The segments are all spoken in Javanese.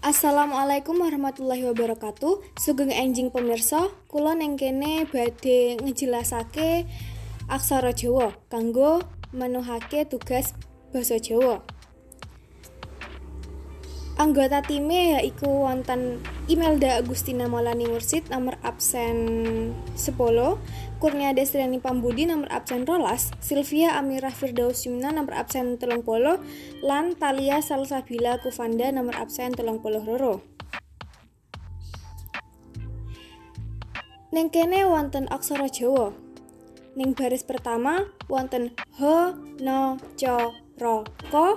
Assalamualaikum warahmatullahi wabarakatuh. Sugeng enjing pemirsa, kula ning kene badhe ngejelasake aksara Jawa kanggo menuhake tugas basa Jawa. Anggota time yaiku wonten Imelda Agustina Maulani Mursid nomor absen 10, Kurnia Destriani Pambudi nomor absen 12, Sylvia Amirah Firdaus Yumna nomor absen 30, lan Talia Salsabila Kufanda nomor absen 32. Ning kene wonten aksara Jawa. Ning baris pertama wonten h, no, co, ro, ko.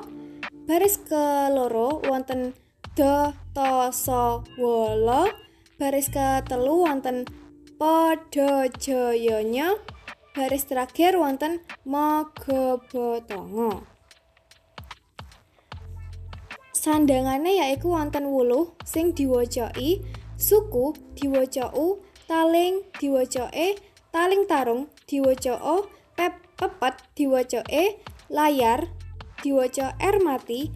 Baris keloro wonten do, to, so, wo, lo. Baris ketelu wonten po, do, jo, yo, nyo. Baris terakhir wonten mo, go, bo, tongo. Sandangane yaiku wonten 8 sing diwaca-i, suku diwaca u, taling diwaca e, taling tarung diwaca o, pepet diwaca e, layar diwaca R mati,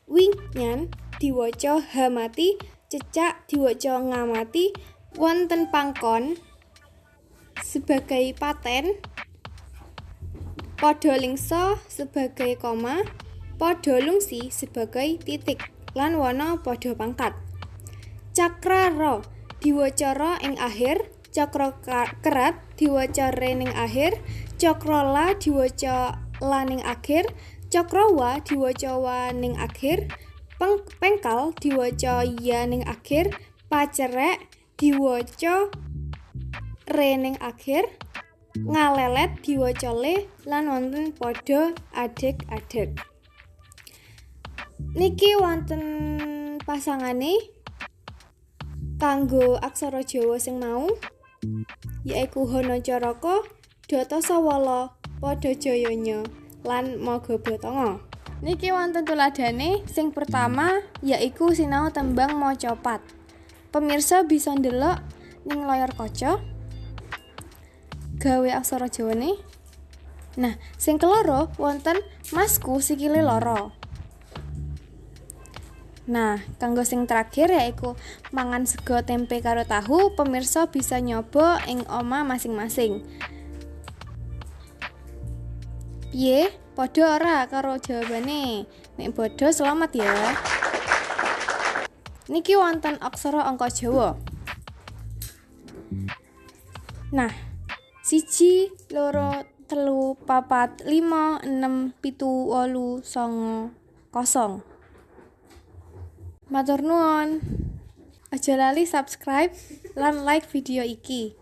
winyan diwaca H mati, cecak diwaca ngamati, wonten pangkon sebagai paten, padha lingsa sebagai koma, padha lungsi sebagai titik, lan wana padha pangkat. Cakra ra diwaca ra ing akhir, cakra kerat diwaca re ning akhir, cakra la diwaca la ning akhir, Cakrawa diwaca wa ning akhir, pengkal diwaca ya ning akhir, pacerek diwaca re ning akhir, ngalelet diwaca le, lan wonten padha adeg-adeg. Niki wonten pasangane kanggo aksara Jawa sing mau yaiku Hana Caraka, Data Sawala, Pada Jayanya, lan Maga Batonga. Niki wonten tuladhane, sing pertama yaiku sinau tembang maca pat. Pemirsa bisa ndelok ning layar kaca gawe aksara Jawane. Nah, sing keloro wonten masku sikile loro. Nah, kanggo sing terakhir yaiku mangan sego tempe karo tahu, pemirsa bisa nyoba ing oma masing-masing. Piye? Padha ora karo jawabane? Nek padha selamat ya. Niki wonten aksara angka Jawa. Nah, 1, 2, 3, 4, 5, 6, 7, 8, 9, 0. Matur nuwun. Aja lali subscribe lan like video iki.